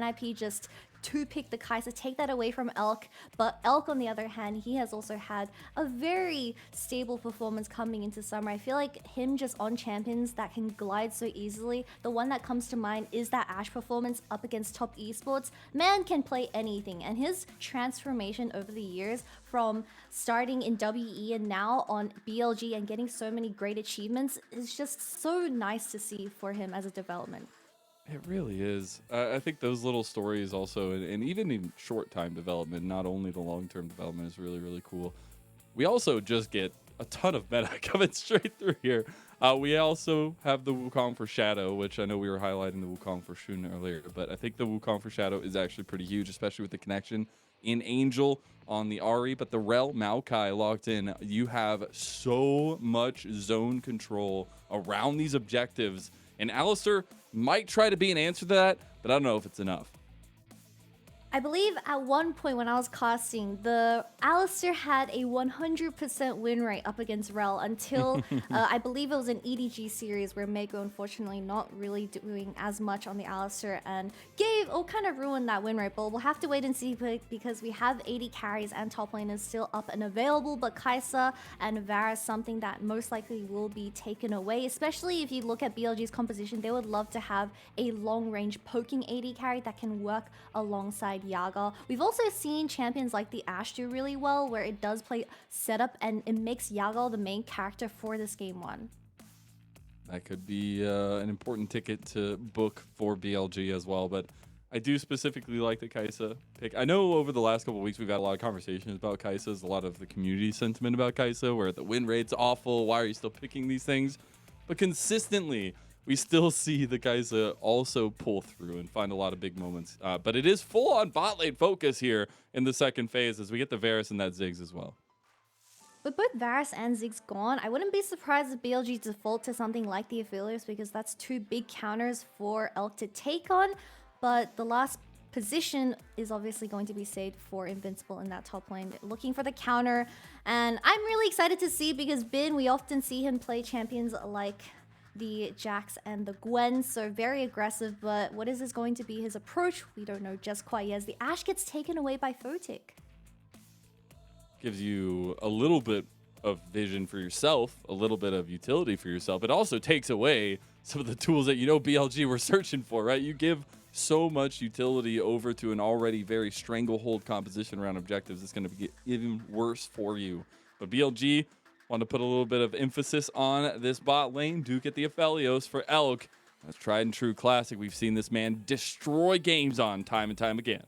NIP just two-pick the Kai'Sa, take that away from Elk. But Elk, on the other hand, he has also had a very stable performance coming into summer. I feel like him just on champions that can glide so easily. The one that comes to mind is that Ashe performance up against top esports. Man can play anything, and his transformation over the years from starting in WE and now on BLG and getting so many great achievements is just so nice to see for him as a development. It really is. I think those little stories also, and even in short time development, not only the long-term development is really, really cool. We also just get a ton of meta coming straight through here. We also have the Wukong for Shadow, which I know we were highlighting the Wukong for Shun earlier, but I think the Wukong for Shadow is actually pretty huge, especially with the connection in Angel on the Ahri, but the Rel Maokai locked in. You have so much zone control around these objectives, and Alistair might try to be an answer to that, but I don't know if it's enough. I believe at one point when I was casting, the Alistair had a 100% win rate up against Rel until I believe it was an EDG series where Mego unfortunately not really doing as much on the Alistair and kind of ruined that win rate. But we'll have to wait and see because we have 80 carries and top laners still up and available. But Kai'Sa and Varus, something that most likely will be taken away, especially if you look at BLG's composition. They would love to have a long range poking 80 carry that can work alongside Yaga. We've also seen champions like the Ashe do really well, where it does play setup and it makes Yaga the main character for this game one. That could be an important ticket to book for BLG as well, but I do specifically like the Kai'Sa pick. I know over the last couple of weeks we've had a lot of conversations about Kai'Sas, a lot of the community sentiment about Kai'Sa, where the win rate's awful, why are you still picking these things? But consistently, we still see the Kai'Sa also pull through and find a lot of big moments. But it is full-on bot lane focus here in the second phase as we get the Varus and that Ziggs as well. With both Varus and Ziggs gone, I wouldn't be surprised if BLG default to something like the Aphelios, because that's two big counters for Elk to take on. But the last position is obviously going to be saved for Invincible in that top lane, looking for the counter. And I'm really excited to see, because Bin, we often see him play champions like the Jax and the Gwen, so very aggressive. But what is this going to be his approach? We don't know just quite yet, as the Ashe gets taken away by Photic. Gives you a little bit of vision for yourself, a little bit of utility for yourself. It also takes away some of the tools that BLG were searching for, right? You give so much utility over to an already very stranglehold composition around objectives. It's going to get even worse for you. But BLG want to put a little bit of emphasis on this bot lane. Do get the Aphelios for Elk. That's tried and true classic. We've seen this man destroy games on time and time again.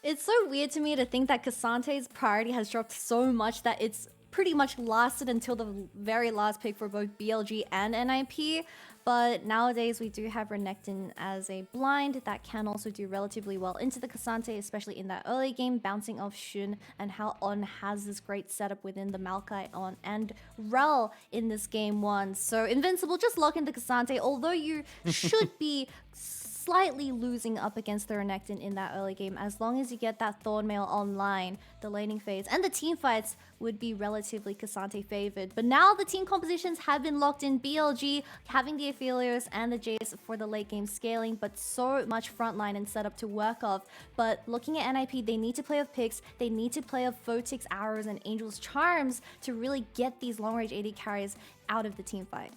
It's so weird to me to think that Cassante's priority has dropped so much that it's pretty much lasted until the very last pick for both BLG and NIP. But nowadays we do have Renekton as a blind that can also do relatively well into the Cassante, especially in that early game, bouncing off Shun, and how On has this great setup within the Maokai On and Rel in this game one. So Invincible, just lock into Cassante, although you should be slightly losing up against the Renekton in that early game. As long as you get that Thornmail online, the laning phase and the team fights would be relatively Cassante favored. But now the team compositions have been locked in. BLG having the Aphelios and the Jace for the late game scaling, but so much frontline and setup to work off. But looking at NIP, they need to play off picks, they need to play off Photic's arrows and Angel's charms to really get these long range AD carries out of the team fight.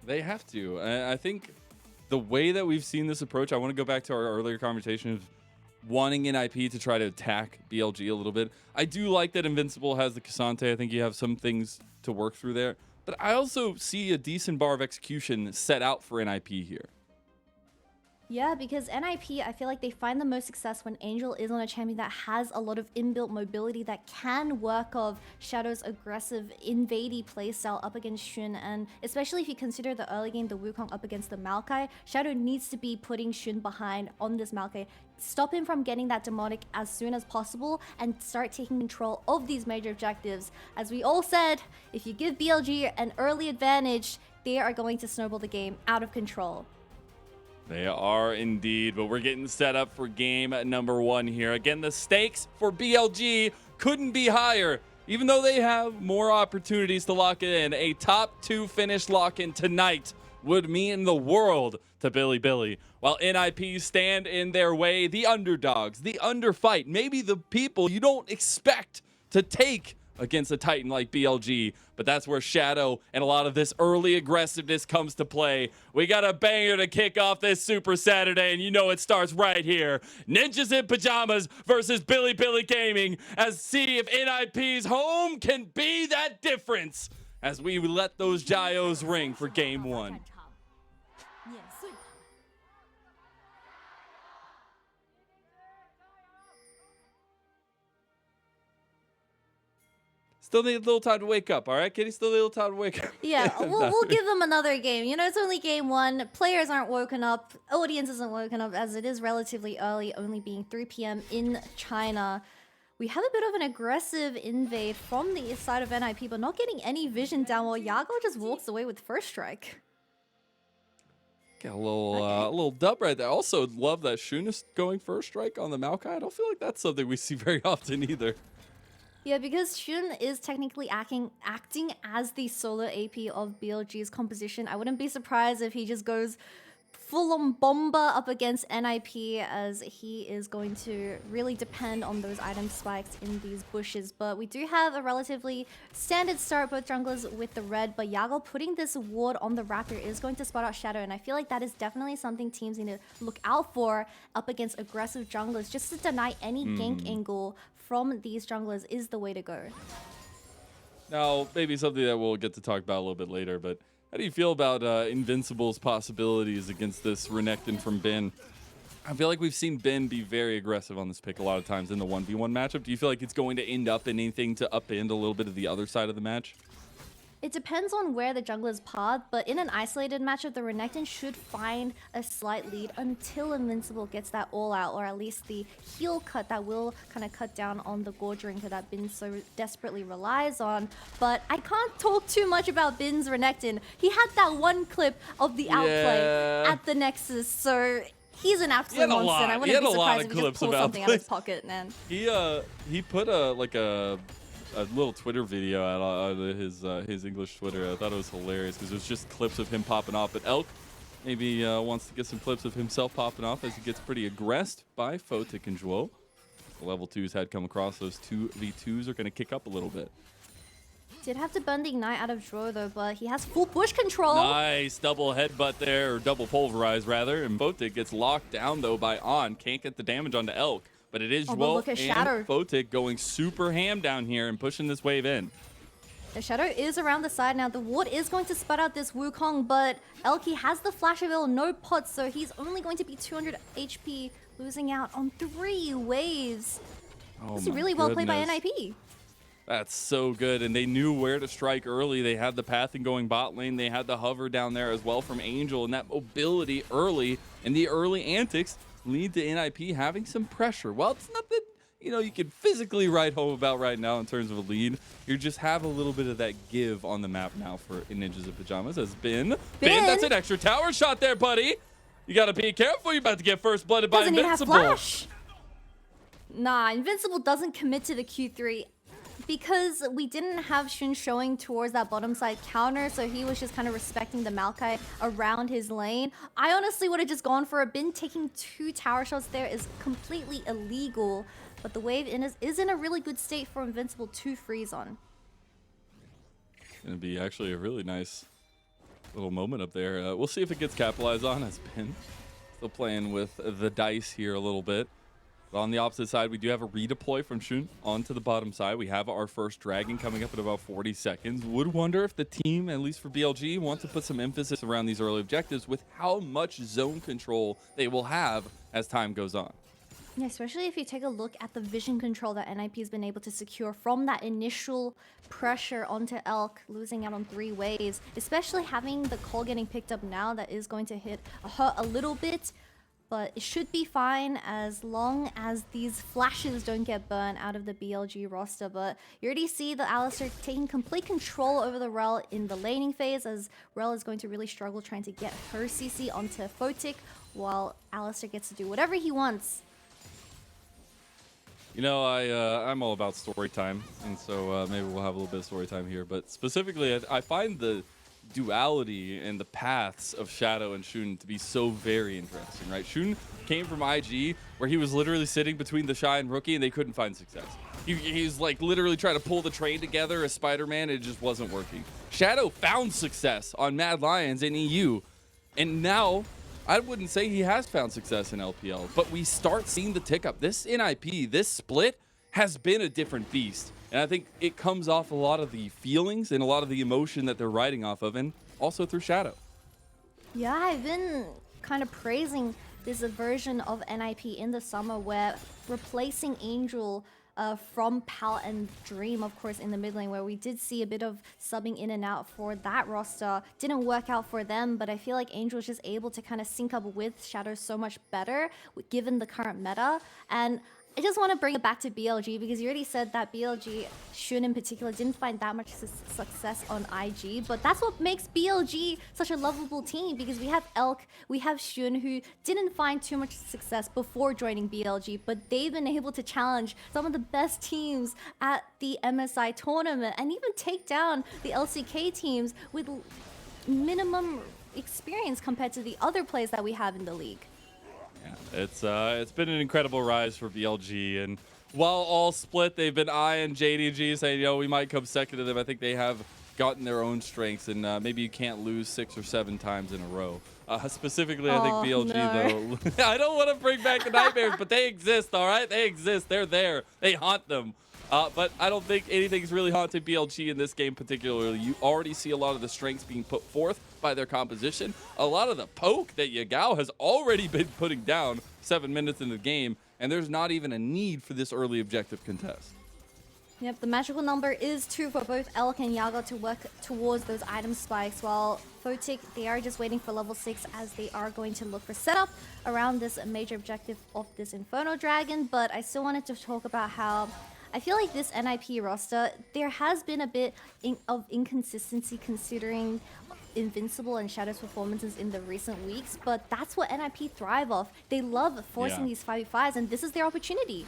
They have to. I think the way that we've seen this approach, I want to go back to our earlier conversation of wanting NIP to try to attack BLG a little bit. I do like that Invincible has the Cassante. I think you have some things to work through there. But I also see a decent bar of execution set out for NIP here. Yeah, because NIP, I feel like they find the most success when Angel is on a champion that has a lot of inbuilt mobility that can work off Shadow's aggressive invadey playstyle up against Shun. And especially if you consider the early game, the Wukong up against the Maokai, Shadow needs to be putting Shun behind on this Maokai, stop him from getting that demonic as soon as possible, and start taking control of these major objectives. As we all said, if you give BLG an early advantage, they are going to snowball the game out of control. They are indeed, but we're getting set up for game number one here. Again, the stakes for BLG couldn't be higher, even though they have more opportunities to lock it in. A top 2 finish lock-in tonight would mean the world to Bilibili. While NIPs stand in their way, the underdogs, the underfight, maybe the people you don't expect to take against a Titan like BLG, but that's where Shadow and a lot of this early aggressiveness comes to play. We got a banger to kick off this Super Saturday, and you know it starts right here. Ninjas in Pyjamas versus Bilibili Gaming, as see if NIP's home can be that difference as we let those gyos ring for Game 1. Still need a little time to wake up, all right, Kitty? Still need a little time to wake up. Yeah, we'll give them another game. You know, it's only game 1. Players aren't woken up. Audience isn't woken up, as it is relatively early, only being 3 p.m. in China. We have a bit of an aggressive invade from the side of NIP, but not getting any vision down, while Yago just walks away with first strike. Got a little dub right there. Also, love that Shun is going first strike on the Maokai. I don't feel like that's something we see very often either. Yeah, because Shun is technically acting as the solo AP of BLG's composition. I wouldn't be surprised if he just goes full-on bomber up against NIP, as he is going to really depend on those item spikes in these bushes. But we do have a relatively standard start, both junglers with the red, but Yago putting this ward on the Raptor is going to spot out Shadow, and I feel like that is definitely something teams need to look out for up against aggressive junglers. Just to deny any gank angle from these junglers is the way to go. Now, maybe something that we'll get to talk about a little bit later, but how do you feel about Invincible's possibilities against this Renekton from Bin? I feel like we've seen Bin be very aggressive on this pick a lot of times in the 1v1 matchup. Do you feel like it's going to end up in anything to upend a little bit of the other side of the match? It depends on where the jungler's path, but in an isolated matchup, the Renekton should find a slight lead until Invincible gets that all-out, or at least the heal cut that will kind of cut down on the Gore Drinker that Bin so desperately relies on. But I can't talk too much about Bin's Renekton. He had that one clip of the outplay at the Nexus, so he's an absolute monster. And I wouldn't be surprised if he just pulled something out of his pocket, man. He put a little Twitter video out on his English Twitter. I thought it was hilarious because it was just clips of him popping off. But Elk maybe wants to get some clips of himself popping off as he gets pretty aggressed by Photic and Zhuo. The level 2s had come across. Those 2v2s are going to kick up a little bit. Did have to burn the Ignite out of Zhuo though, but he has full push control. Nice double headbutt there, or double pulverize rather. And Photic gets locked down though by On. Can't get the damage onto Elk. But it is Zhuo and Photic going super ham down here and pushing this wave in. The Shadow is around the side now. The ward is going to spot out this Wukong, but Elky has the Flash available, no pots, so he's only going to be 200 HP, losing out on 3 waves. This is really well played by NIP. That's so good, and they knew where to strike early. They had the pathing going bot lane. They had the hover down there as well from Angel, and that mobility early and the early antics lead to NIP having some pressure. Well, it's nothing, you know, you can physically write home about right now in terms of a lead. You just have a little bit of that give on the map now for Ninjas in Pyjamas as Bin, that's an extra tower shot there, buddy. You got to be careful. You're about to get first blooded by Invincible. Doesn't he have Flash? Nah, Invincible doesn't commit to the Q3. Because we didn't have Shun showing towards that bottom side counter, so he was just kind of respecting the Maokai around his lane. I honestly would have just gone for a Bin. Taking 2 tower shots there is completely illegal, but the wave is in a really good state for Invincible to freeze on. Gonna be actually a really nice little moment up there. We'll see if it gets capitalized on as Bin still playing with the dice here a little bit. But on the opposite side, we do have a redeploy from Shun onto the bottom side. We have our first dragon coming up in about 40 seconds. Would wonder if the team, at least for BLG, wants to put some emphasis around these early objectives with how much zone control they will have as time goes on. Yeah, especially if you take a look at the vision control that NIP has been able to secure from that initial pressure onto Elk, losing out on 3 waves, especially having the call getting picked up now that is going to hurt a little bit. But it should be fine as long as these flashes don't get burned out of the BLG roster. But you already see the Alistar taking complete control over the Rel in the laning phase, as Rel is going to really struggle trying to get her CC onto Photic, while Alistar gets to do whatever he wants. You know, I'm all about story time, and so maybe we'll have a little bit of story time here. But specifically, I find the duality and the paths of Shadow and Shun to be so very interesting, right? Shun came from IG, where he was literally sitting between the Shy and Rookie, and they couldn't find success. He's like literally trying to pull the train together as Spider-Man, and it just wasn't working. Shadow found success on Mad Lions and EU, and now I wouldn't say he has found success in LPL, but we start seeing the tick up. This NIP, this split has been a different beast. And I think it comes off a lot of the feelings and a lot of the emotion that they're riding off of, and also through Shadow. Yeah, I've been kind of praising this version of NIP in the summer where replacing Angel from Pal and Dream, of course, in the mid lane, where we did see a bit of subbing in and out for that roster. Didn't work out for them, but I feel like Angel is just able to kind of sync up with Shadow so much better given the current meta. And I just want to bring it back to BLG because you already said that BLG, Shun in particular, didn't find that much success on IG, but that's what makes BLG such a lovable team because we have Elk, we have Shun who didn't find too much success before joining BLG, but they've been able to challenge some of the best teams at the MSI tournament and even take down the LCK teams with minimum experience compared to the other players that we have in the league. Yeah, it's been an incredible rise for BLG, and while all split, they've been I and JDG saying, yo, we might come second to them. I think they have gotten their own strengths, and maybe you can't lose 6 or 7 times in a row. Specifically, I think BLG, though. I don't want to bring back the nightmares, but they exist, all right? They exist. They're there. They haunt them. But I don't think anything's really haunted BLG in this game particularly. You already see a lot of the strengths being put forth by their composition. A lot of the poke that Yagao has already been putting down 7 minutes in the game, and there's not even a need for this early objective contest. Yep, the magical number is 2 for both Elk and Yaga to work towards those item spikes, while Photic, they are just waiting for level 6 as they are going to look for setup around this major objective of this Inferno Dragon. But I still wanted to talk about how I feel like this NIP roster, there has been a bit of inconsistency considering Invincible and Shadow's performances in the recent weeks, but that's what NIP thrive off. They love forcing these 5v5s, and this is their opportunity.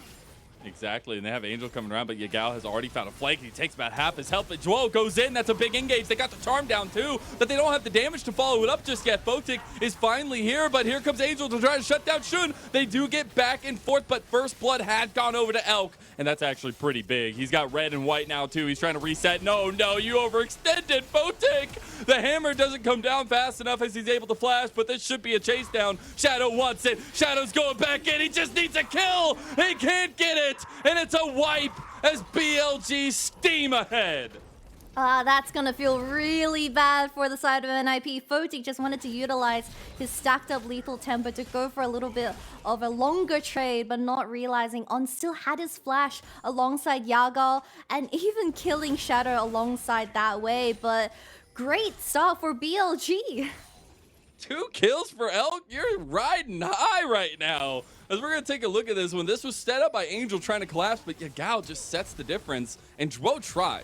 Exactly, and they have Angel coming around, but Yagao has already found a flank. He takes about half his health, but Joel goes in. That's a big engage. They got the charm down too, but they don't have the damage to follow it up just yet. Photic is finally here, but here comes Angel to try to shut down Shun. They do get back and forth, but First Blood had gone over to Elk, and that's actually pretty big. He's got red and white now too. He's trying to reset. No, you overextended, Photic. The hammer doesn't come down fast enough as he's able to flash, but this should be a chase down. Shadow wants it. Shadow's going back in. He just needs a kill. He can't get it, and it's a wipe as BLG steam ahead. That's gonna feel really bad for the side of NIP. Photic just wanted to utilize his stacked up lethal tempo to go for a little bit of a longer trade, but not realizing On still had his flash alongside Yaga and even killing Shadow alongside that way. But great start for BLG. 2 kills for Elk. You're riding high right now. As we're going to take a look at this one, this was set up by Angel trying to collapse, but Yagao just sets the difference, and Dwo tries.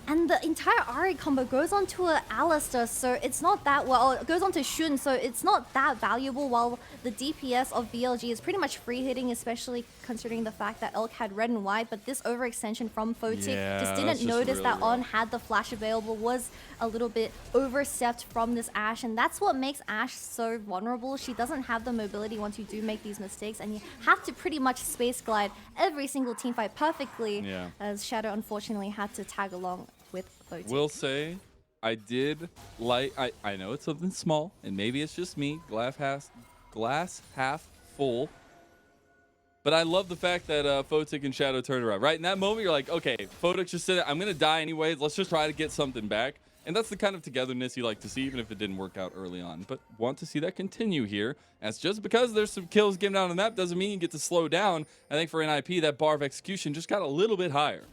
And the entire Ari combo goes onto a Alistair, so it's not that well. It goes onto Shun, so it's not that valuable. While the DPS of BLG is pretty much free hitting, especially considering the fact that Elk had red and white. But this overextension from Photic just didn't notice that On had the flash available, was a little bit overstepped from this Ashe, and that's what makes Ashe so vulnerable. She doesn't have the mobility once you do make these mistakes, and you have to pretty much space glide every single team fight perfectly. As Shadow unfortunately had to tag along with Photic. Will say, I did like, I know it's something small, and maybe it's just me, glass half full, but I love the fact that Photic and Shadow turned around. Right in that moment, you're like, okay, Photic just said, I'm going to die anyways, let's just try to get something back. And that's the kind of togetherness you like to see, even if it didn't work out early on. But want to see that continue here, as just because there's some kills given out on the map doesn't mean you get to slow down. I think for NIP, that bar of execution just got a little bit higher.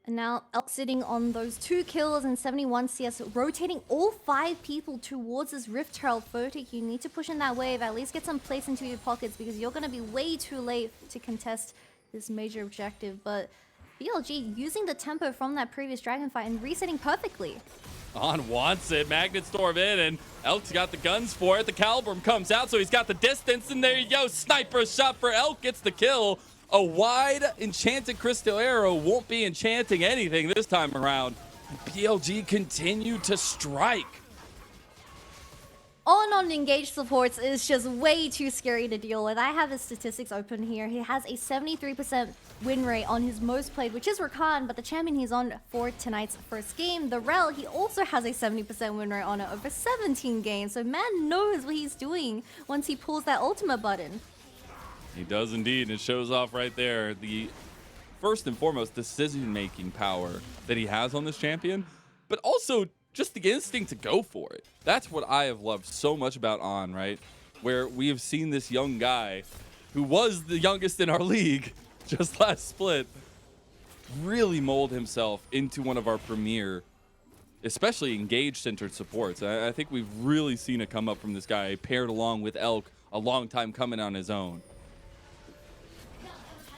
And now Elk sitting on those 2 kills and 71 CS, rotating all 5 people towards this Rift Herald. Photic, you need to push in that wave, at least get some place into your pockets, because you're going to be way too late to contest this major objective. But BLG using the tempo from that previous Dragon fight and resetting perfectly. On wants it, Magnet Storm in, and Elk's got the guns for it. The Caliburn comes out, so he's got the distance, and there you go, sniper shot for Elk, gets the kill. A wide enchanted crystal arrow won't be enchanting anything this time around. BLG continue to strike. On engaged supports is just way too scary to deal with. I have his statistics open here. He has a 73% win rate on his most played, which is Rakan, but the champion he's on for tonight's first game, the Rel, he also has a 70% win rate on it over 17 games. So man knows what he's doing once he pulls that ultimate button. He does indeed. It shows off right there the first and foremost decision-making power that he has on this champion, but also just the instinct to go for it. That's what I have loved so much about On, right? Where we have seen this young guy who was the youngest in our league just last split really mold himself into one of our premier, especially engaged-centered supports. I think we've really seen it come up from this guy paired along with Elk, a long time coming on his own.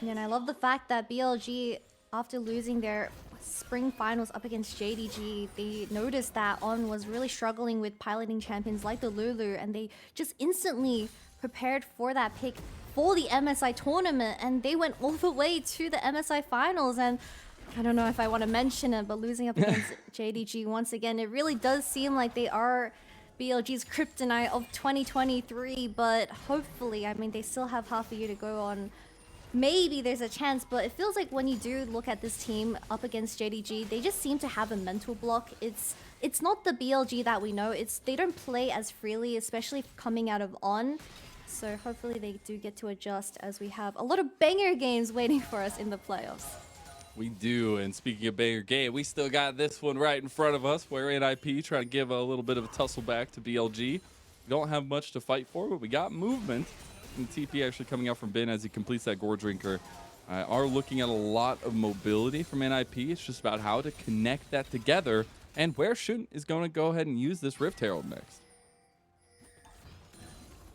Yeah, and I love the fact that BLG, after losing their spring finals up against JDG, they noticed that On was really struggling with piloting champions like the Lulu, and they just instantly prepared for that pick for the MSI tournament, and they went all the way to the MSI finals. And I don't know if I want to mention it, but losing up against JDG once again, it really does seem like they are BLG's kryptonite of 2023, but hopefully, I mean, they still have half a year to go on. Maybe there's a chance, but it feels like when you do look at this team up against JDG, they just seem to have a mental block. It's not the BLG that we know. They don't play as freely, especially coming out of On. So hopefully they do get to adjust, as we have a lot of banger games waiting for us in the playoffs. We do, and speaking of banger game, we still got this one right in front of us where NIP trying to give a little bit of a tussle back to BLG. We don't have much to fight for, but we got movement. And TP actually coming out from Bin as he completes that Gore Drinker. Are looking at a lot of mobility from NIP. It's just about how to connect that together, and where Shun is going to go ahead and use this Rift Herald next.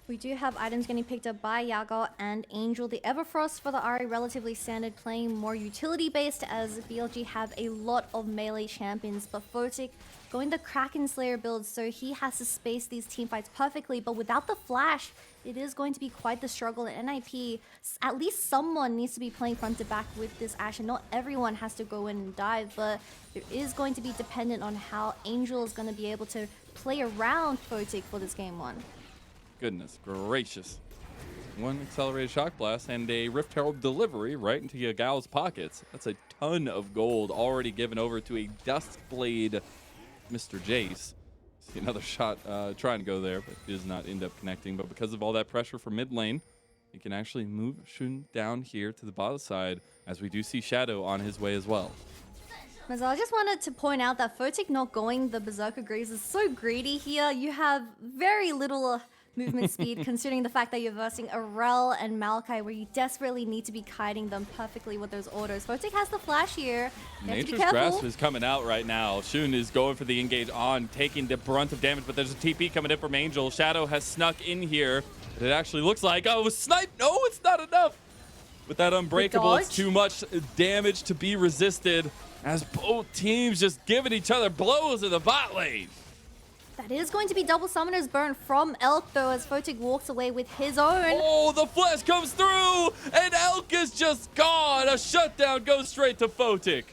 We do have items getting picked up by Yago and Angel. The Everfrost for the Ahri relatively standard, playing more utility based, as BLG have a lot of melee champions, but Photic going the Kraken Slayer build, so he has to space these team fights perfectly, but without the flash, it is going to be quite the struggle. At NIP, at least someone needs to be playing front to back with this Ashe, and not everyone has to go in and dive, but it is going to be dependent on how Angel is going to be able to play around Photic for this game one. Goodness gracious. One accelerated shock blast and a Rift Herald delivery right into Yagal's pockets. That's a ton of gold already given over to a Duskblade Mr. Jace. See another shot trying to go there, but does not end up connecting. But because of all that pressure from mid lane, he can actually move Shun down here to the bottom side, as we do see Shadow on his way as well. I just wanted to point out that Photic not going the Berserker Greaves is so greedy here. You have very little movement speed, considering the fact that you're versing Arel and Maokai, where you desperately need to be kiting them perfectly with those autos. Photic has the flash here. Nature's Grasp is coming out right now. Shun is going for the engage On, taking the brunt of damage, but there's a TP coming in from Angel. Shadow has snuck in here. It actually looks like, oh, snipe! No, it's not enough! With that Unbreakable, it's too much damage to be resisted, as both teams just giving each other blows in the bot lane. That is going to be double Summoner's Burn from Elk, though, as Photic walks away with his own. Oh, the flash comes through, and Elk is just gone. A shutdown goes straight to Photic.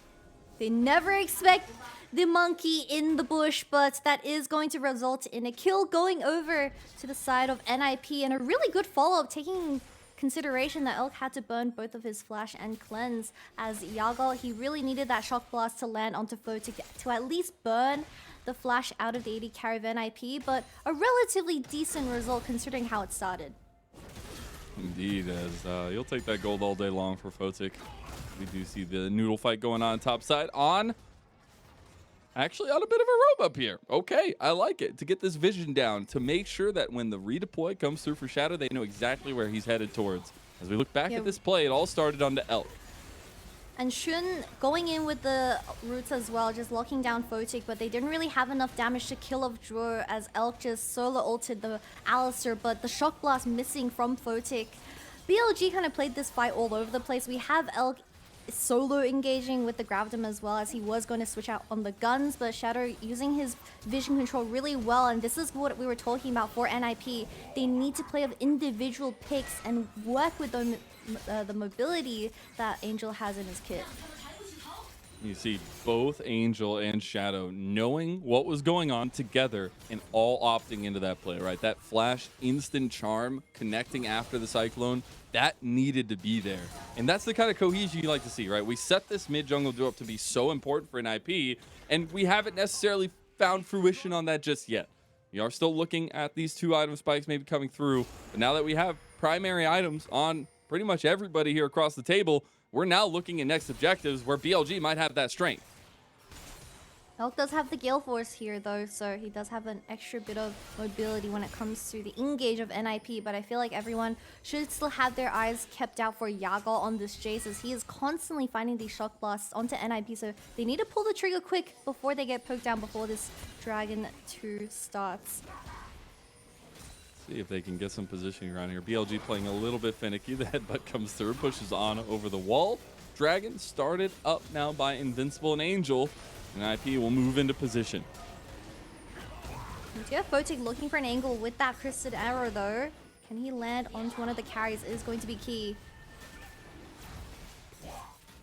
They never expect the monkey in the bush, but that is going to result in a kill going over to the side of NIP, and a really good follow-up, taking consideration that Elk had to burn both of his flash and cleanse, as Yagal, he really needed that shock blast to land onto Photic to at least burn the flash out of the AD carry of NIP, but a relatively decent result considering how it started. Indeed, as you'll take that gold all day long for Photic. We do see the noodle fight going on top side. On actually on a bit of a robe up here. Okay, I like it. To get this vision down, to make sure that when the redeploy comes through for Shadow, they know exactly where he's headed towards. As we look back at this play, it all started on the Elk. And Shun going in with the roots as well, just locking down Photic, but they didn't really have enough damage to kill off Dro, as Elk just solo ulted the Alistar, but the shock blast missing from Photic. BLG kind of played this fight all over the place. We have Elk solo engaging with the Gravitum as well, as he was going to switch out on the guns, but Shadow using his vision control really well, and this is what we were talking about for NIP. They need to play with individual picks and work with them, the mobility that Angel has in his kit. You see both Angel and Shadow knowing what was going on together and all opting into that play, right? That flash instant charm connecting after the Cyclone, that needed to be there. And that's the kind of cohesion you like to see, right? We set this mid jungle duo up to be so important for an IP, and we haven't necessarily found fruition on that just yet. We are still looking at these 2 item spikes maybe coming through, but now that we have primary items on pretty much everybody here across the table, we're now looking at next objectives where BLG might have that strength. Elk does have the Gale Force here though, so he does have an extra bit of mobility when it comes to the engage of NIP, but I feel like everyone should still have their eyes kept out for Yaga on this Jace, as he is constantly finding these shock blasts onto NIP, so they need to pull the trigger quick before they get poked down before this Dragon 2 starts. See if they can get some positioning around here. BLG playing a little bit finicky. The headbutt comes through, pushes on over the wall. Dragon started up now by Invincible and Angel, and IP will move into position. Yeah, Photic looking for an angle with that Crested Arrow though. Can he land onto one of the carries is going to be key.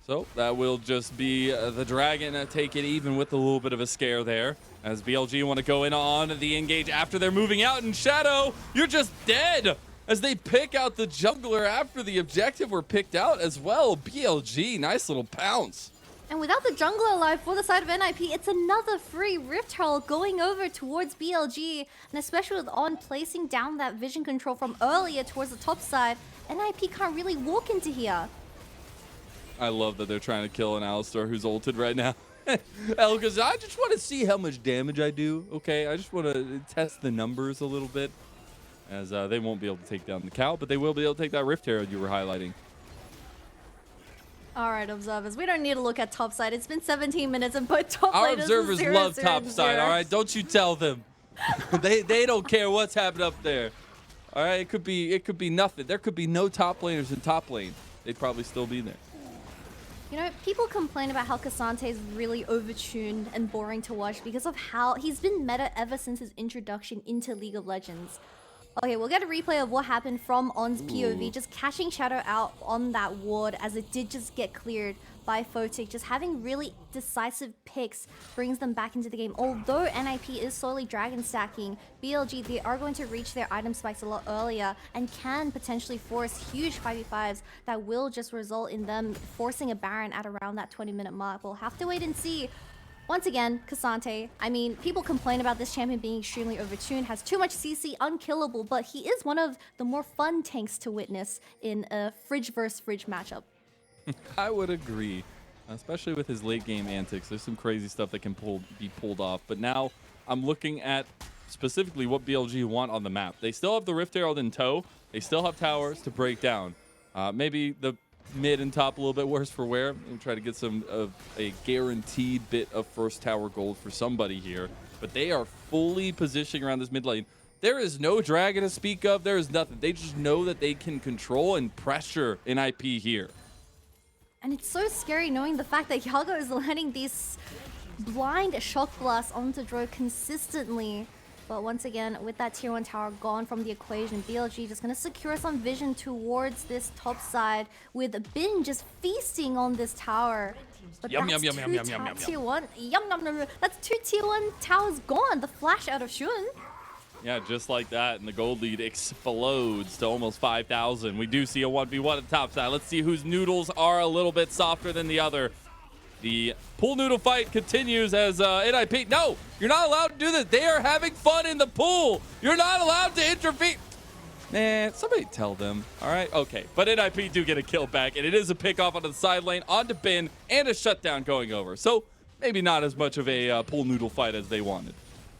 So that will just be the Dragon take it even with a little bit of a scare there, as BLG want to go in on the engage after they're moving out. And Shadow, you're just dead as they pick out the jungler after the objective were picked out as well. BLG, nice little pounce. And without the jungler alive for the side of NIP, it's another free Rift Herald going over towards BLG. And especially with On placing down that vision control from earlier towards the top side, NIP can't really walk into here. I love that they're trying to kill an Alistar who's ulted right now. Because I just want to see how much damage I do, okay? I just want to test the numbers a little bit, as they won't be able to take down the cow, but they will be able to take that Rift Herald you were highlighting. All right, observers, we don't need to look at topside. It's been 17 minutes and both top Our laners observers are 0, love 0, topside, 0. all right? Don't you tell them. they don't care what's happening up there. All right, it could be nothing. There could be no top laners in top lane. They'd probably still be there. You know, people complain about how Cassante is really overtuned and boring to watch because of how he's been meta ever since his introduction into League of Legends. Okay, we'll get a replay of what happened from On's POV, just catching Shadow out on that ward as it did just get cleared by Photic. Just having really decisive picks brings them back into the game. Although NIP is slowly dragon stacking, BLG, they are going to reach their item spikes a lot earlier and can potentially force huge 5v5s that will just result in them forcing a Baron at around that 20-minute mark. We'll have to wait and see. Once again, Cassante, I mean, people complain about this champion being extremely overtuned, has too much CC, unkillable, but he is one of the more fun tanks to witness in a fridge versus fridge matchup. I would agree, especially with his late game antics. There's some crazy stuff that can be pulled off, but now I'm looking at specifically what BLG want on the map. They still have the Rift Herald in tow. They still have towers to break down. Maybe the mid and top a little bit worse for wear. We'll try to get some of a guaranteed bit of first tower gold for somebody here, but they are fully positioning around this mid lane. There is no dragon to speak of. There is nothing. They just know that they can control and pressure an IP here. And it's so scary knowing the fact that Yaga is landing these blind shock blasts onto Dro consistently. But once again, with that tier 1 tower gone from the equation, BLG just going to secure some vision towards this top side with Bin just feasting on this tower. But Yum, that's yum, yum, yum, yum, yum, tier 1. Yum, yum, yum, yum. That's 2 tier 1 towers gone. The flash out of Shun. Yeah, just like that, and the gold lead explodes to almost 5,000. We do see a 1v1 at the top side. Let's see whose noodles are a little bit softer than the other. The pool noodle fight continues as NIP. No, you're not allowed to do this. They are having fun in the pool. You're not allowed to intervene. Nah, somebody tell them. All right, okay. But NIP do get a kill back, and it is a pick off onto the side lane, onto Bin, and a shutdown going over. So maybe not as much of a pool noodle fight as they wanted.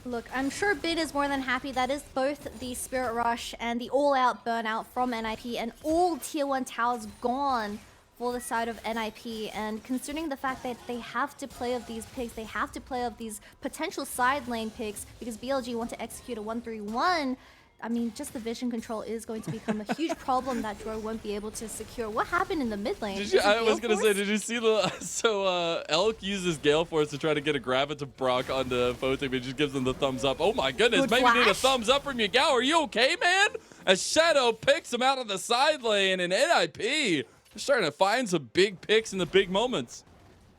Look, I'm sure Bin is more than happy. That is both the Spirit Rush and the all-out burnout from NIP, and all tier 1 towers gone for the side of NIP. And considering the fact that they have to play of these picks, they have to play of these potential side lane picks because BLG want to execute a 1-3-1, I mean, just the vision control is going to become a huge problem that Dro won't be able to secure. What happened in the mid lane? I was going to say, did you see the... So, Elk uses Gale Force to try to get a grab it to Brock onto Photic, but just gives them the thumbs up. Oh my goodness, Good maybe flash. need a thumbs up from Yagao. Are you okay, man? As Shadow picks him out on the side lane, and NIP... They're starting to find some big picks in the big moments.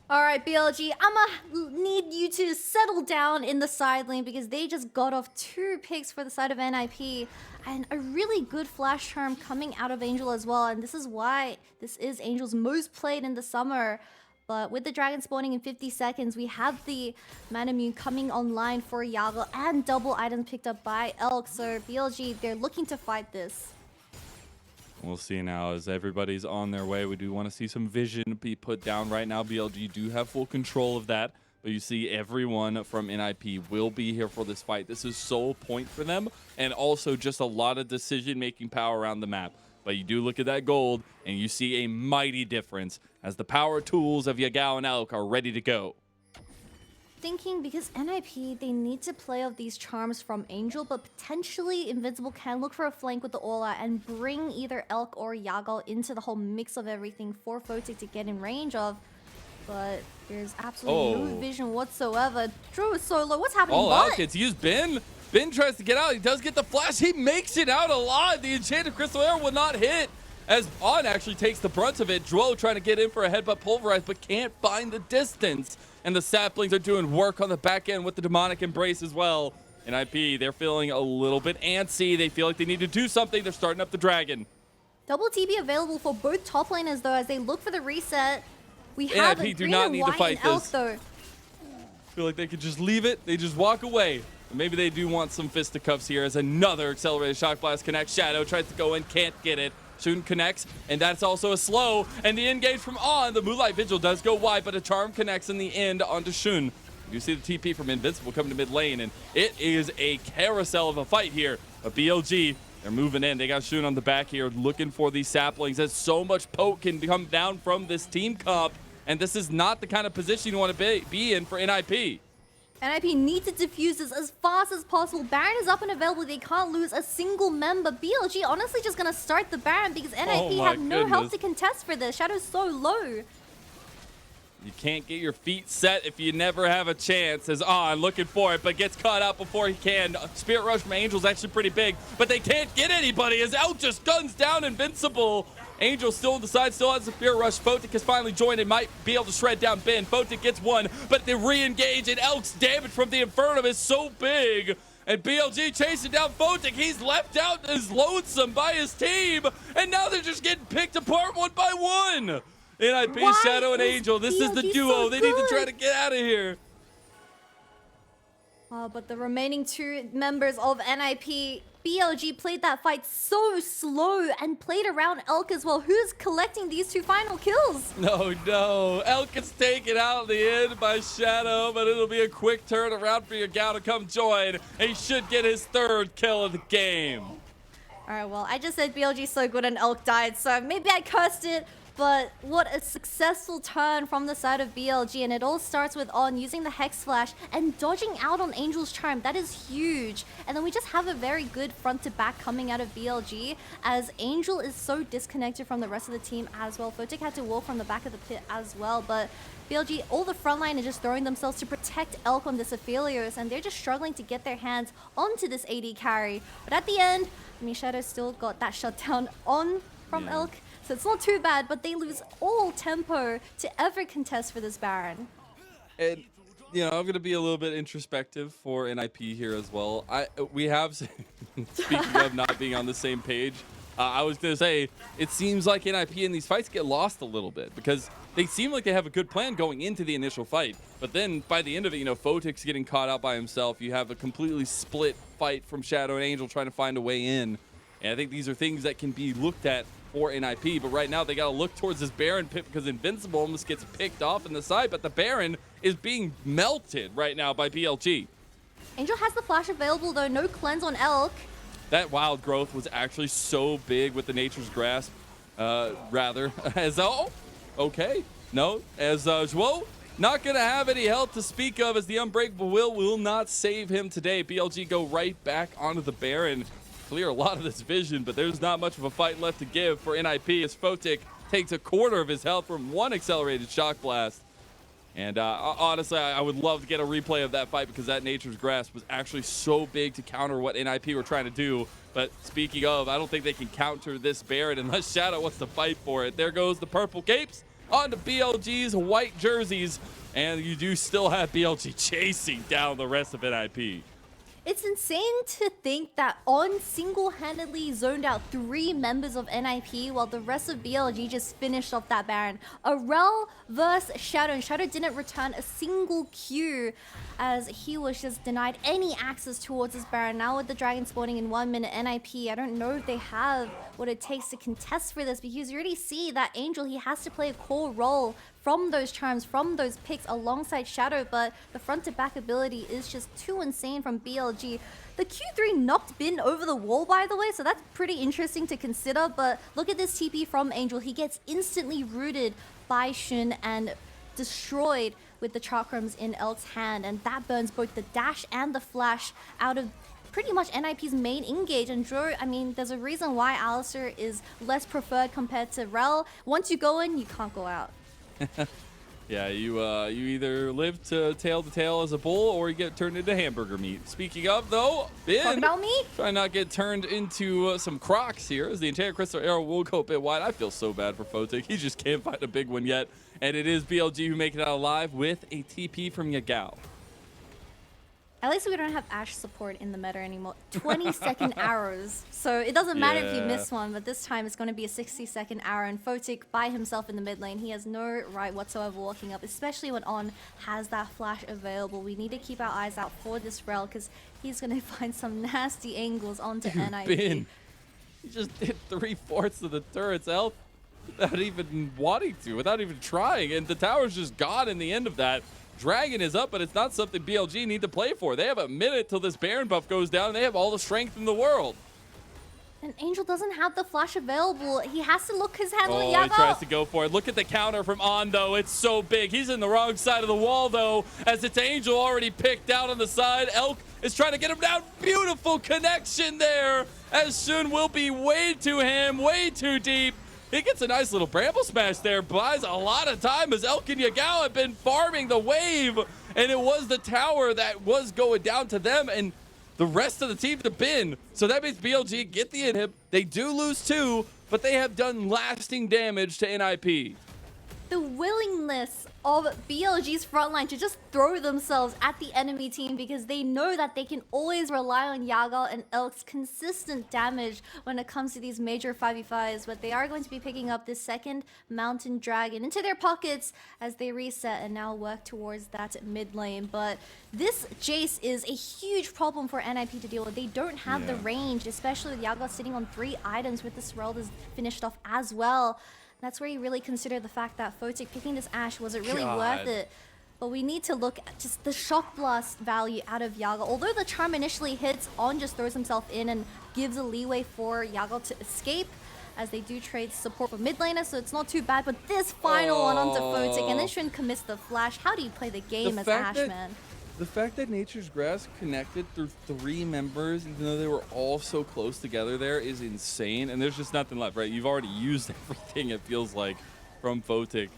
All right, BLG, I'ma need you to settle down in the side lane because they just got off 2 picks for the side of NIP and a really good flash charm coming out of Angel as well. And this is why this is Angel's most played in the summer. But with the dragon spawning in 50 seconds, we have the Manamune coming online for Yago and double items picked up by Elk. So BLG, they're looking to fight this. We'll see now as everybody's on their way. We do want to see some vision be put down right now. BLG do have full control of that, but you see everyone from NIP will be here for this fight. This is sole point for them, and also just a lot of decision-making power around the map. But you do look at that gold, and you see a mighty difference as the power tools of Yagao and Elk are ready to go. Thinking because NIP, they need to play off these charms from Angel, but potentially Invincible can look for a flank with the Aura and bring either Elk or Yago into the whole mix of everything for Photic to get in range of. But there's absolutely no vision whatsoever. Drew is so low. What's happening? All out gets used. Ben tries to get out. He does get the flash. He makes it out alive. The Enchanted Crystal Arrow will not hit as On actually takes the brunt of it. Dro trying to get in for a headbutt pulverize, but can't find the distance. And the saplings are doing work on the back end with the demonic embrace as well. NIP, they're feeling a little bit antsy. They feel like they need to do something. They're starting up the dragon. Double TB available for both top laners though as they look for the reset. We have NIP a do green not and need to white fight and Elk this. though. Feel like they could just leave it. They just walk away. Maybe they do want some fisticuffs here as another accelerated shock blast connects. Shadow tries to go in, can't get it. Shun connects, and that's also a slow. And the engage from On. The Moonlight Vigil does go wide, but a charm connects in the end onto Shun. You see the TP from Invincible coming to mid lane, and it is a carousel of a fight here. But BLG, they're moving in. They got Shun on the back here looking for these saplings as so much poke can come down from this team comp. And this is not the kind of position you want to be in for NIP. NIP need to defuse this as fast as possible. Baron is up and available. They can't lose a single member. BLG honestly just going to start the Baron because NIP have no help to contest for this. Shadow's so low. You can't get your feet set if you never have a chance. As On looking for it, but gets caught out before he can. Spirit Rush from Angel's actually pretty big, but they can't get anybody as Elk just guns down Invincible. Angel still on the side, still has a Spirit Rush. Photic has finally joined and might be able to shred down Ben. Photic gets one, but they re-engage, and Elk's damage from the Inferno is so big. And BLG chasing down Photic. He's left out and is lonesome by his team, and now they're just getting picked apart one by one. NIP, Shadow, and Angel. This is the duo. So they need to try to get out of here. But the remaining 2 members of NIP, BLG played that fight so slow and played around Elk as well. Who's collecting these 2 final kills? No. Elk gets taken out in the end by Shadow, but it'll be a quick turnaround for Yagao to come join. He should get his 3rd kill of the game. All right, well, I just said BLG so good and Elk died, so maybe I cursed it. But what a successful turn from the side of BLG, and it all starts with On using the Hex Flash and dodging out on Angel's Charm. That is huge. And then we just have a very good front to back coming out of BLG as Angel is so disconnected from the rest of the team as well. Photic had to walk from the back of the pit as well, but BLG, all the front line is just throwing themselves to protect Elk on this Aphelios, and they're just struggling to get their hands onto this AD carry. But at the end, I mean, Shadow still got that shutdown on from Elk. So it's not too bad, but they lose all tempo to ever contest for this Baron. And, you know, I'm going to be a little bit introspective for NIP here as well. We have, speaking of not being on the same page, I was going to say, it seems like NIP in these fights get lost a little bit because they seem like they have a good plan going into the initial fight. But then by the end of it, you know, Photic's getting caught out by himself. You have a completely split fight from Shadow and Angel trying to find a way in. And I think these are things that can be looked at for NIP, but right now they got to look towards this Baron pit because Invincible almost gets picked off in the side, but the Baron is being melted right now by BLG. Angel has the flash available though, no cleanse on Elk. That wild growth was actually so big with the Nature's Grasp, rather, as, okay, no, as Zhuo, not going to have any health to speak of as the Unbreakable will not save him today. BLG go right back onto the Baron. Clear a lot of this vision, but there's not much of a fight left to give for NIP as Photic takes a quarter of his health from one accelerated shock blast. And honestly, I would love to get a replay of that fight because that Nature's Grasp was actually so big to counter what NIP were trying to do. But speaking of, I don't think they can counter this Baron unless Shadow wants to fight for it. There goes the purple capes. onto BLG's white jerseys, and you do still have BLG chasing down the rest of NIP. It's insane to think that On single-handedly zoned out 3 members of NIP while the rest of BLG just finished off that Baron. Arel versus Shadow, and Shadow didn't return a single Q as he was just denied any access towards his Baron. Now with the Dragon spawning in 1 minute NIP, I don't know if they have what it takes to contest for this, because you already see that Angel, he has to play a core role from those charms, from those picks alongside Shadow, but the front to back ability is just too insane from BLG. The Q3 knocked Bin over the wall, by the way, so that's pretty interesting to consider, but look at this TP from Angel. He gets instantly rooted by Shun and destroyed with the chakrams in Elk's hand, and that burns both the dash and the flash out of pretty much NIP's main engage. And Drew, I mean, there's a reason why Alistair is less preferred compared to Rel. Once you go in, you can't go out. Yeah, you either live to tail as a bull, or you get turned into hamburger meat. Speaking of, though, Bin try not get turned into some Crocs here, as the entire crystal arrow will go a bit wide. I feel so bad for Photic. He just can't find a big one yet, and it is BLG who make it out alive with a TP from Yagao. At least we don't have Ashe support in the meta anymore. 20-second arrows. So it doesn't matter if you miss one, but this time it's going to be a 60-second arrow. And Photic by himself in the mid lane, he has no right whatsoever walking up, especially when On has that flash available. We need to keep our eyes out for this Rel, because he's going to find some nasty angles onto NIP. Bin, he just hit 3/4 of the turret's health without even wanting to, without even trying. And the tower's just gone in the end of that. Dragon is up, but it's not something BLG need to play for. They have a minute till this Baron buff goes down, and they have all the strength in the world. And Angel doesn't have the flash available. He has to look his hand on He tries to go for it. Look at the counter from On, though. It's so big. He's in the wrong side of the wall, though, as it's Angel already picked out on the side. Elk is trying to get him down. Beautiful connection there, as Shun will be way to him, way too deep. He gets a nice little bramble smash there, buys a lot of time as Elk and Yagao have been farming the wave, and it was the tower that was going down to them and the rest of the team to Bin. So that means BLG get the inhib. They do lose 2, but they have done lasting damage to NIP. The willingness of BLG's frontline to just throw themselves at the enemy team, because they know that they can always rely on Yagao and Elk's consistent damage when it comes to these major 5v5s. But they are going to be picking up this second Mountain Dragon into their pockets as they reset and now work towards that mid lane. But this Jace is a huge problem for NIP to deal with. They don't have the range, especially with Yagao sitting on 3 items with this world is finished off as well. That's where you really consider the fact that Photic picking this Ashe, was it really worth it? But we need to look at just the shock blast value out of Yagao. Although the charm initially hits, On just throws himself in and gives a leeway for Yagao to escape, as they do trade support for mid laner, so it's not too bad. But this final one onto Photic, and then Shun commits the flash. How do you play the game as Ashe, man? The fact that Nature's Grass connected through 3 members, even though they were all so close together there, is insane. And there's just nothing left, right? You've already used everything, it feels like, from Photic.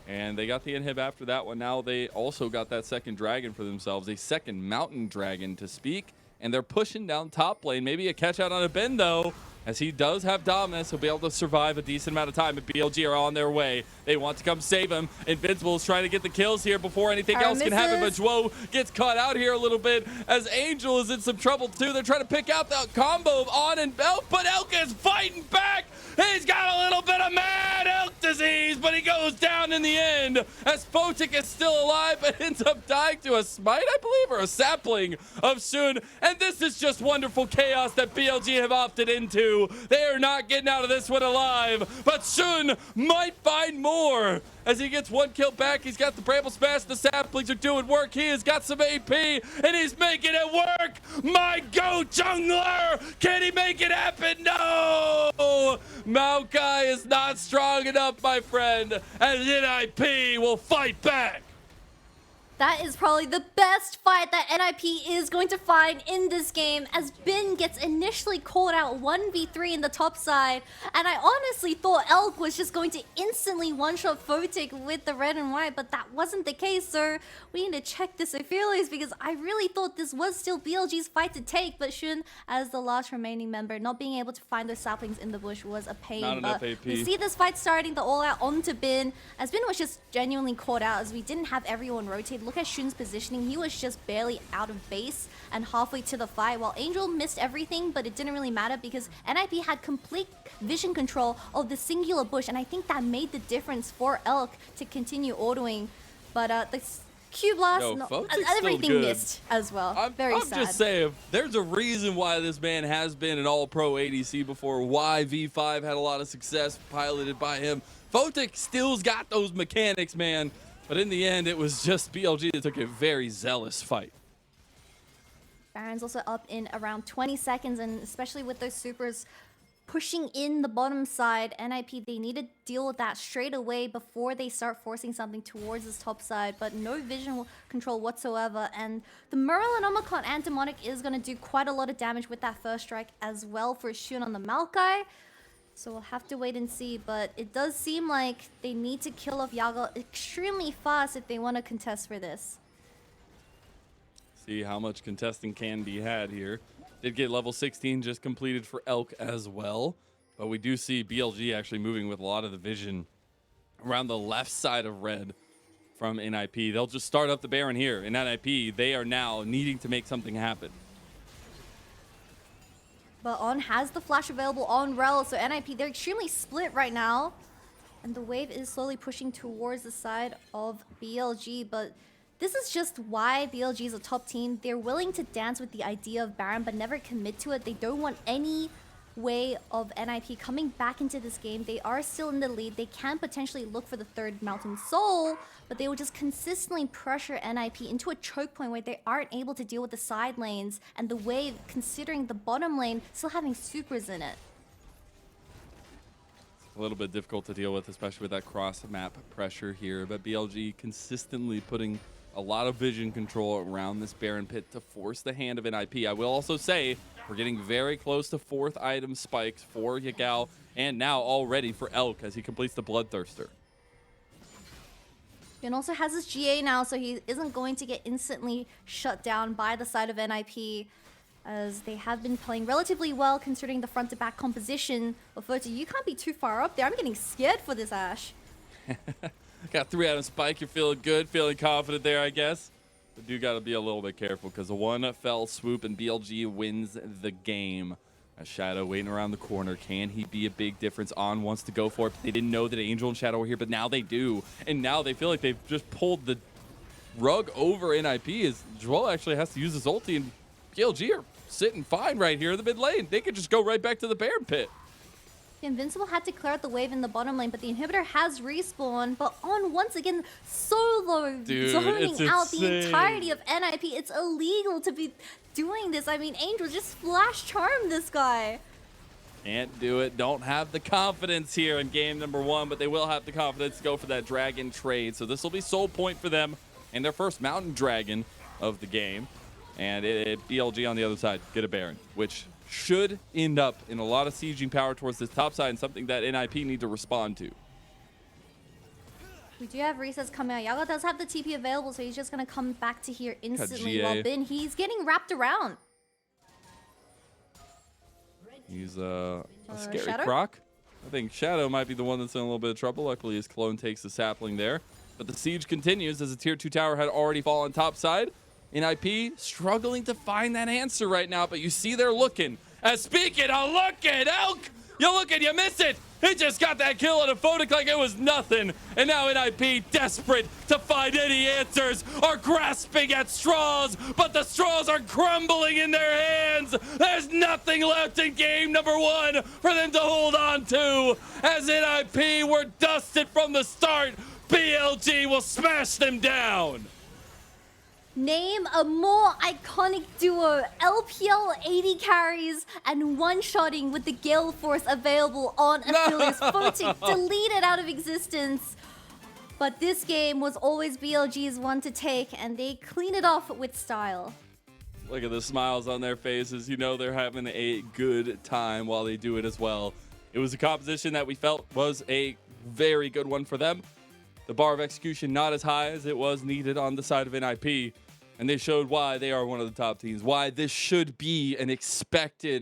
And they got the inhib after that one. Now they also got that second dragon for themselves, a second Mountain Dragon to speak. And they're pushing down top lane. Maybe a catch out on a Ben, though, as he does have dominance. He'll be able to survive a decent amount of time, but BLG are on their way. They want to come save him. Invincible is trying to get the kills here before anything else can happen, but Zhuo gets caught out here a little bit as Angel is in some trouble too. They're trying to pick out the combo of On and Elk, but Elk is fighting back. He's got a little bit of mad Elk disease, but he goes down in the end as Photic is still alive but ends up dying to a smite, I believe, or a sapling of Shun. And this is just wonderful chaos that BLG have opted into. They are not getting out of this one alive, but Shun might find more as he gets 1 kill back. He's got the bramble smash. The saplings are doing work. He has got some AP, and he's making it work. My go jungler! Can he make it happen? No! Maokai is not strong enough, my friend, as NIP will fight back. That is probably the best fight that NIP is going to find in this game, as Bin gets initially called out 1v3 in the top side, and I honestly thought Elk was just going to instantly one-shot Photic with the red and white, but that wasn't the case, so we need to check this affiliates because I really thought this was still BLG's fight to take, but Shun, as the last remaining member, not being able to find those saplings in the bush was a pain. Not enough AP. We see this fight starting, the all-out onto Bin, as Bin was just genuinely caught out, as we didn't have everyone rotate. Look at Shun's positioning. He was just barely out of base and halfway to the fight, while Angel missed everything, but it didn't really matter because NIP had complete vision control of the singular bush, and I think that made the difference for Elk to continue autoing. But the Q blast, everything missed as well. I'm sad. Just saying, there's a reason why this man has been an all-pro ADC before, why V5 had a lot of success piloted by him. Photic still's got those mechanics, man. But in the end, it was just BLG that took a very zealous fight. Baron's also up in around 20 seconds, and especially with those supers pushing in the bottom side, NIP, they need to deal with that straight away before they start forcing something towards this top side, but no vision control whatsoever. And the Merlin Omicron and Demonic is going to do quite a lot of damage with that first strike as well for Shun on the Maokai. So we'll have to wait and see, but it does seem like they need to kill off Yaga extremely fast if they want to contest for this. See how much contesting can be had here. Did get level 16 just completed for Elk as well, but we do see BLG actually moving with a lot of the vision around the left side of red from NIP. They'll just start up the Baron here. In NIP, they are now needing to make something happen. But On has the flash available on Rel, so NIP, they're extremely split right now. And the wave is slowly pushing towards the side of BLG, but this is just why BLG is a top team. They're willing to dance with the idea of Baron, but never commit to it. They don't want any way of NIP coming back into this game. They are still in the lead. They can potentially look for the third Mountain Soul, but they will just consistently pressure NIP into a choke point where they aren't able to deal with the side lanes and the wave, considering the bottom lane still having supers in it. It's a little bit difficult to deal with, especially with that cross map pressure here, but BLG consistently putting a lot of vision control around this Baron pit to force the hand of NIP. I will also say we're getting very close to 4th item spikes for Yagao, and now already for Elk as he completes the Bloodthirster. And also has his GA now, so he isn't going to get instantly shut down by the side of NIP, as they have been playing relatively well considering the front to back composition. But Foti, you can't be too far up there. I'm getting scared for this Ashe. Got 3 item spike. You're feeling good, feeling confident there, I guess. But do got to be a little bit careful because the one fell swoop and BLG wins the game. A Shadow waiting around the corner. Can he be a big difference? On wants to go for it. They didn't know that Angel and Shadow were here, but now they do. And now they feel like they've just pulled the rug over NIP as Joel actually has to use his ulti, and BLG are sitting fine right here in the mid lane. They could just go right back to the Baron pit. Invincible had to clear out the wave in the bottom lane, but the inhibitor has respawned. But On once again solo zoning out the entirety of NIP. It's illegal to be doing this. I mean, Angel just flash charmed this guy. Can't do it. Don't have the confidence here in game number 1, but they will have the confidence to go for that dragon trade. So this will be soul point for them and their first mountain dragon of the game. And BLG on the other side get a Baron, which should end up in a lot of sieging power towards this top side and something that NIP need to respond to. We do have resets coming out. Yaga does have the TP available, so he's just going to come back to here instantly. While Bin, he's getting wrapped around. He's a scary Shadow? Croc. I think Shadow might be the one that's in a little bit of trouble. Luckily, his clone takes the sapling there. But the siege continues as the tier 2 tower had already fallen top side. NIP struggling to find that answer right now, but you see they're looking. As speaking of looking, Elk, you look and you miss it. He just got that kill on a Photic like it was nothing. And now NIP, desperate to find any answers, are grasping at straws, but the straws are crumbling in their hands. There's nothing left in game number 1 for them to hold on to. As NIP were dusted from the start, BLG will smash them down. Name a more iconic duo. LPL 80 carries and one-shotting with the Gale Force available on affiliates. Photic deleted out of existence. But this game was always BLG's one to take, and they clean it off with style. Look at the smiles on their faces. You know they're having a good time while they do it as well. It was a composition that we felt was a very good one for them. The bar of execution not as high as it was needed on the side of NIP. And they showed why they are one of the top teams, why this should be an expected